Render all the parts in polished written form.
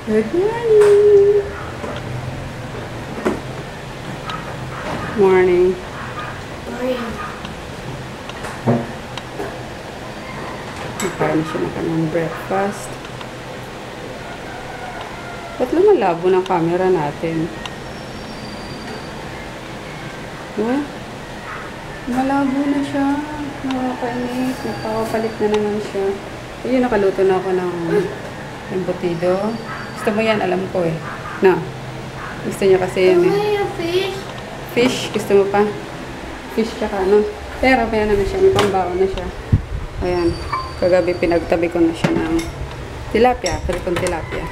Good morning! Morning. Morning. Nakain siya ng kanyang breakfast. Ba't lumalabo ng camera natin? Oh, malabo na siya. Nakakainis. Nagpapapalit na naman siya. Ayun, nakaluto na ako ng embutido. Gusto mo yan? Alam ko eh. Na. Gusto niya kasi yan eh. Fish. Fish? Gusto mo pa? Fish tsaka ano. Pero may ano na siya. May pambaon na siya. Ayan. Kagabi pinagtabi ko na siya ng tilapia. Pritong tilapia.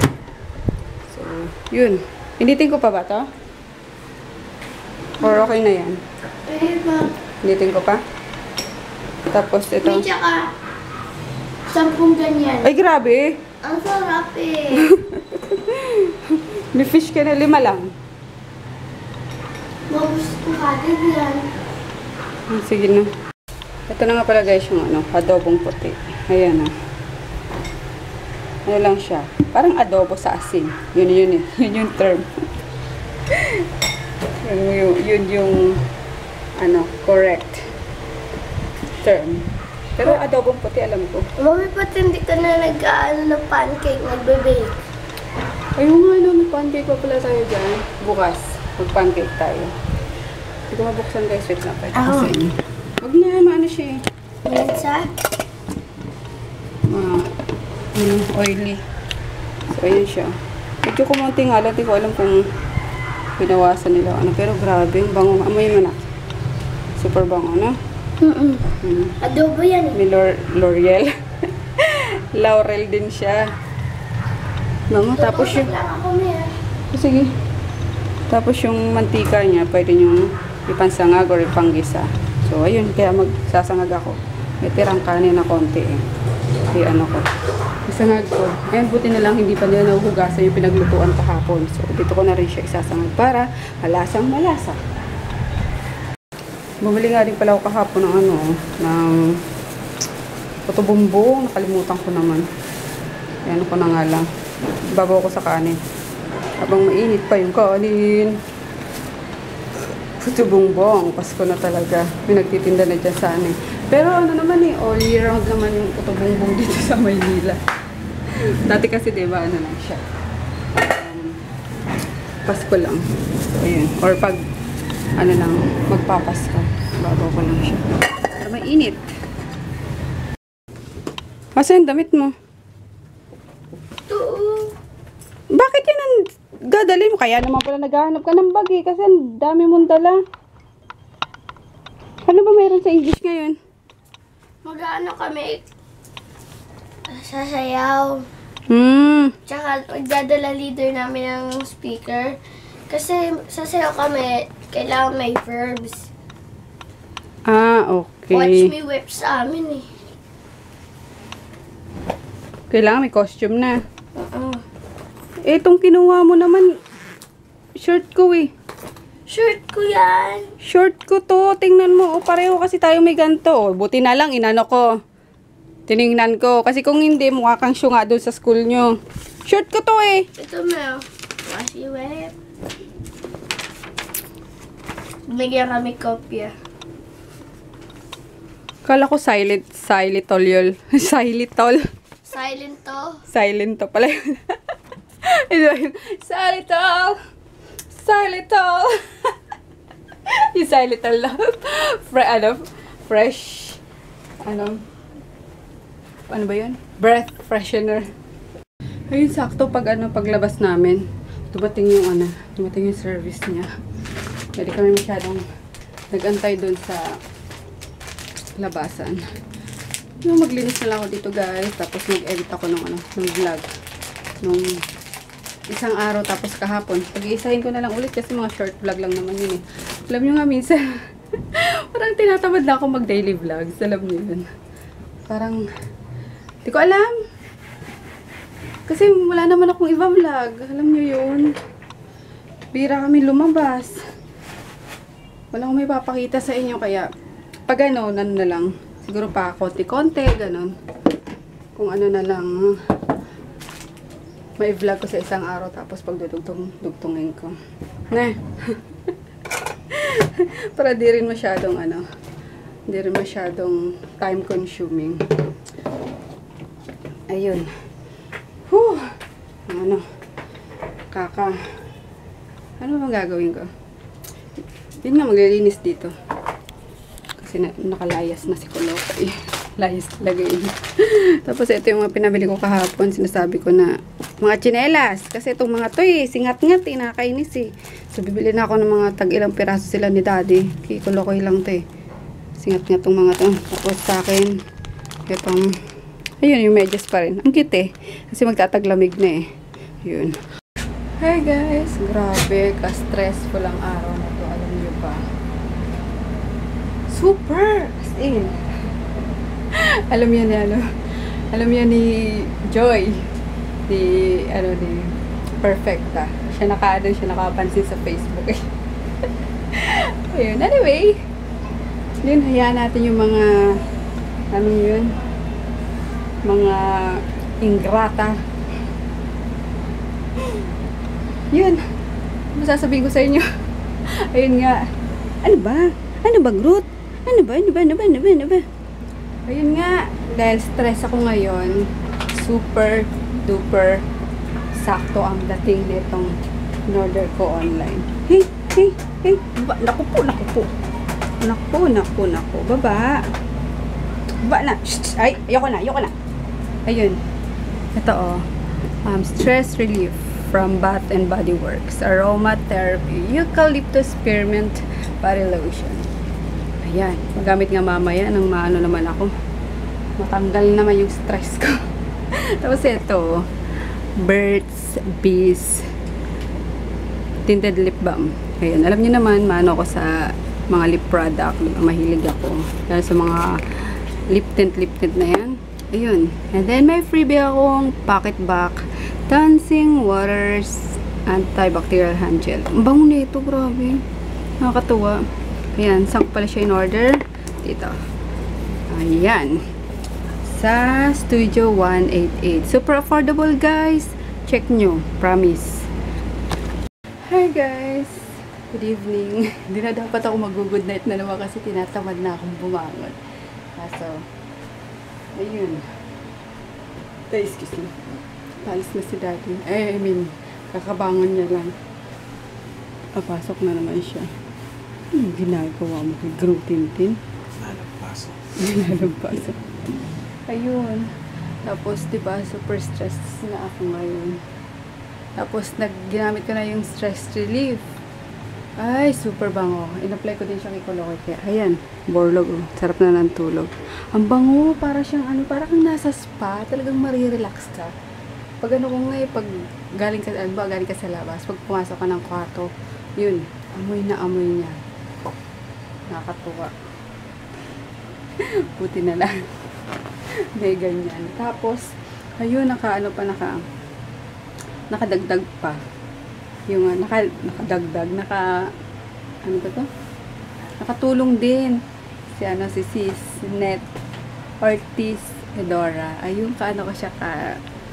So, yun. Hinitin ko pa ba to? Or okay na yan? Eh, ba? Hinitin ko pa? Tapos ito. May tsaka 10 ganyan. Ay, grabe! Ang sarap eh. May fish ka na 5 lang. Mabus ko kagad yan. Sige na. Ito na nga pala guys yung ano, adobong puti. Ayan na. Ano lang siya. Parang adobo sa asin. Yun eh. Yun yung term. yun yung ano, correct term. Pero adobong puti alam ko. Mami, pati hindi ka na nag-aano ng pancake, nagbe-bake. Ayun nga no, may pancake pa pala tayo dyan. Bukas, mag-pancake tayo. Hindi ko mabuksan guys, wait lang. Oh. Huwag na, maano siya eh. Minsa? Oily. So, ayan siya. Medyo kumunti nga lang, di ko alam kung pinawasan nila ano. Pero grabe, yung bango. Amoy mo na. Super bango, no? Adobo yan eh. May L'Oreal. Laurel din siya. Bango. Tapos yung... lang ako may Sige. Tapos yung mantika niya, pwede nyo ipansangag or ipanggisa. So, ayun. Kaya magsasangag ako. May tirang kanin na konti eh. Kaya ano ko. Isangag ko. Ayan, buti na lang hindi pa nila nahuhugasan yung pinaglutuan kahapon. So, dito ko na rin siya isasangag para malasang malasa. Bumili nga din pala ako kahapon ng ano, ng puto bumbong. Nakalimutan ko naman. Ayan ko na nga lang. Babaw ko sa kanin. Habang mainit pa yung kanin. Puto bumbong. Pasko na talaga. May nagtitinda na dyan sa ano. Pero ano naman eh, all year round naman yung puto bumbong dito sa Maynila. Dati kasi diba, ano lang siya. Pasko lang. So, ayun. Or pag, ano lang, magpapasko. Babaw ko lang siya. Pero mainit. Masa yung damit mo? Bakit yun ang dadali mo? Kaya naman pala naghahanap ka ng bag eh. Kasi ang dami mong dala. Ano ba mayroon sa English ngayon? Mag-ano kami, sasayaw. Tsaka magdadala leader namin ng speaker. Kasi sasayaw kami, kailangan may verbs. Ah, okay. Watch me whip sa amin eh. Kailangan may costume na. Eh, itong kinuha mo naman, shirt ko eh. shirt ko yan. Short ko to. Tingnan mo. O, pareho kasi tayo may ganito. O, buti na lang, inano ko. Tiningnan ko. Kasi kung hindi, mukha kang syunga doon sa school nyo. Short ko to eh. Ito mo. Watch me whip. Bigyan kami kopya. Kala ko silentol yun. Silentol. Silent to. Silento pala yun. Silentol. Silentol. Yung silentol lang. Fresh. Ano ba yun? Breath freshener. Ayun, sakto paglabas namin. Dumating yung service niya. Hindi kami masyadong nag-antay doon sa labasan. Yung maglinis na lang ako dito guys. Tapos mag-edit ako ng vlog. Nung isang araw tapos kahapon. Pag-iisahin ko na lang ulit kasi mga short vlog lang naman yun eh. Alam nyo nga minsan, parang tinatamad na ako mag-daily vlogs. Alam nyo yun. Parang, di ko alam. Kasi wala naman akong iba vlog. Alam nyo yun. Bira kami lumabas. Wala akong may papakita sa inyo kaya pag ano na lang. Siguro pa konti-konti, ganun. Kung ano na lang. may vlog ko sa isang araw tapos pagdudugtungin ko. Na. Para di rin masyadong hindi rin masyadong time consuming. Ayun. Whew. Ano bang gagawin ko? Yun nga, maglilinis dito. Kasi nakalayas na si Kulokoy. Layas talaga yun. Tapos ito yung mga pinabili ko kahapon. Sinasabi ko na mga tsinelas. Kasi itong mga to singat-ngat nakakainis So bibili na ako ng mga tag-ilang piraso sila ni Daddy. Kay Kulokoy lang to Singat-ngat tong mga to. Tapos sa akin, itong, ayun yung medyas pa rin. Ang cute Kasi magtataglamig na Yun. Hi guys! Grabe, ka-stressful ang araw na to. Alam niyo ba? Super! As in. Alam yan ni Joy. Ni Perfecta. Siya nakapansin sa Facebook Ayun. Anyway. Yun, hayaan natin yung mga mga ingrata. Yun. Masasabihin ko sa inyo. Ayun nga. Ano ba? Groot? Ano ba? Ayun nga. Dahil stress ako ngayon, super duper sakto ang dating nitong in-order ko online. Hey. Naku po. Baba na. Shh. Ay, ayoko na. Ayun. Ito stress relief from Bath and Body Works. Aromatherapy. Eucalyptus Spearmint Body Lotion. Ayan. Magamit nga mamaya ng maano naman ako. Matanggal naman yung stress ko. Tapos ito. Burt's Bees Tinted Lip Balm. Ayan. Alam niyo naman, maano ko sa mga lip product. Mahilig ako. Dahil sa mga lip tint na yan. Ayun. And then, may freebie akong Pocket Back Dancing Waters Antibacterial Hand Gel. Ang bango nito, grabe. Nakakatuwa. Ayan, saan pala siya in order? Dito. Ayan. Sa Studio 188. Super affordable, guys. Check nyo. Promise. Hi, guys. Good evening. Hindi na dapat ako mag-good night na naman kasi tinatamad na akong bumangon. So, ayun. Excuse me. Palis na si Daddy. Kakabangon niya lang. Papasok na naman siya. Anong ginagawa mo kay Groot Tintin? Nalampasok. Ayun. Tapos, diba, super stressed na ako ngayon. Tapos, ginamit ko na yung stress relief. Ay, super bango. In-apply ko din siya kay Kulokoy. Kaya, ayan. Borlog. Sarap na ng tulog. Ang bango. Para siyang para kang nasa spa. Talagang marirelax ka. Pag pag galing ka sa labas, pag pumasok ka ng kwarto, yun. Amoy na amoy niya. Nakakatuwa. Buti na lang. May ganyan. Tapos, ayun, nakadagdag pa. Yung nakadagdag, ano ba to? Nakatulong din si Sis Net Ortiz Edora. Ayun, ko siya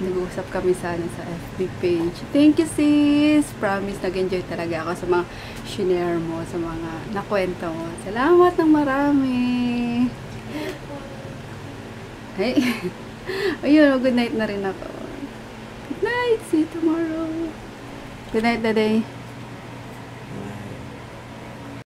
nag-uusap kami sa FB page. Thank you, sis! Promise, nag-enjoy talaga ako sa mga shinare mo, sa mga nakwento mo. Salamat ng marami! Ay, ayun, good night na rin ako. Good night! See you tomorrow! Good night, Daday!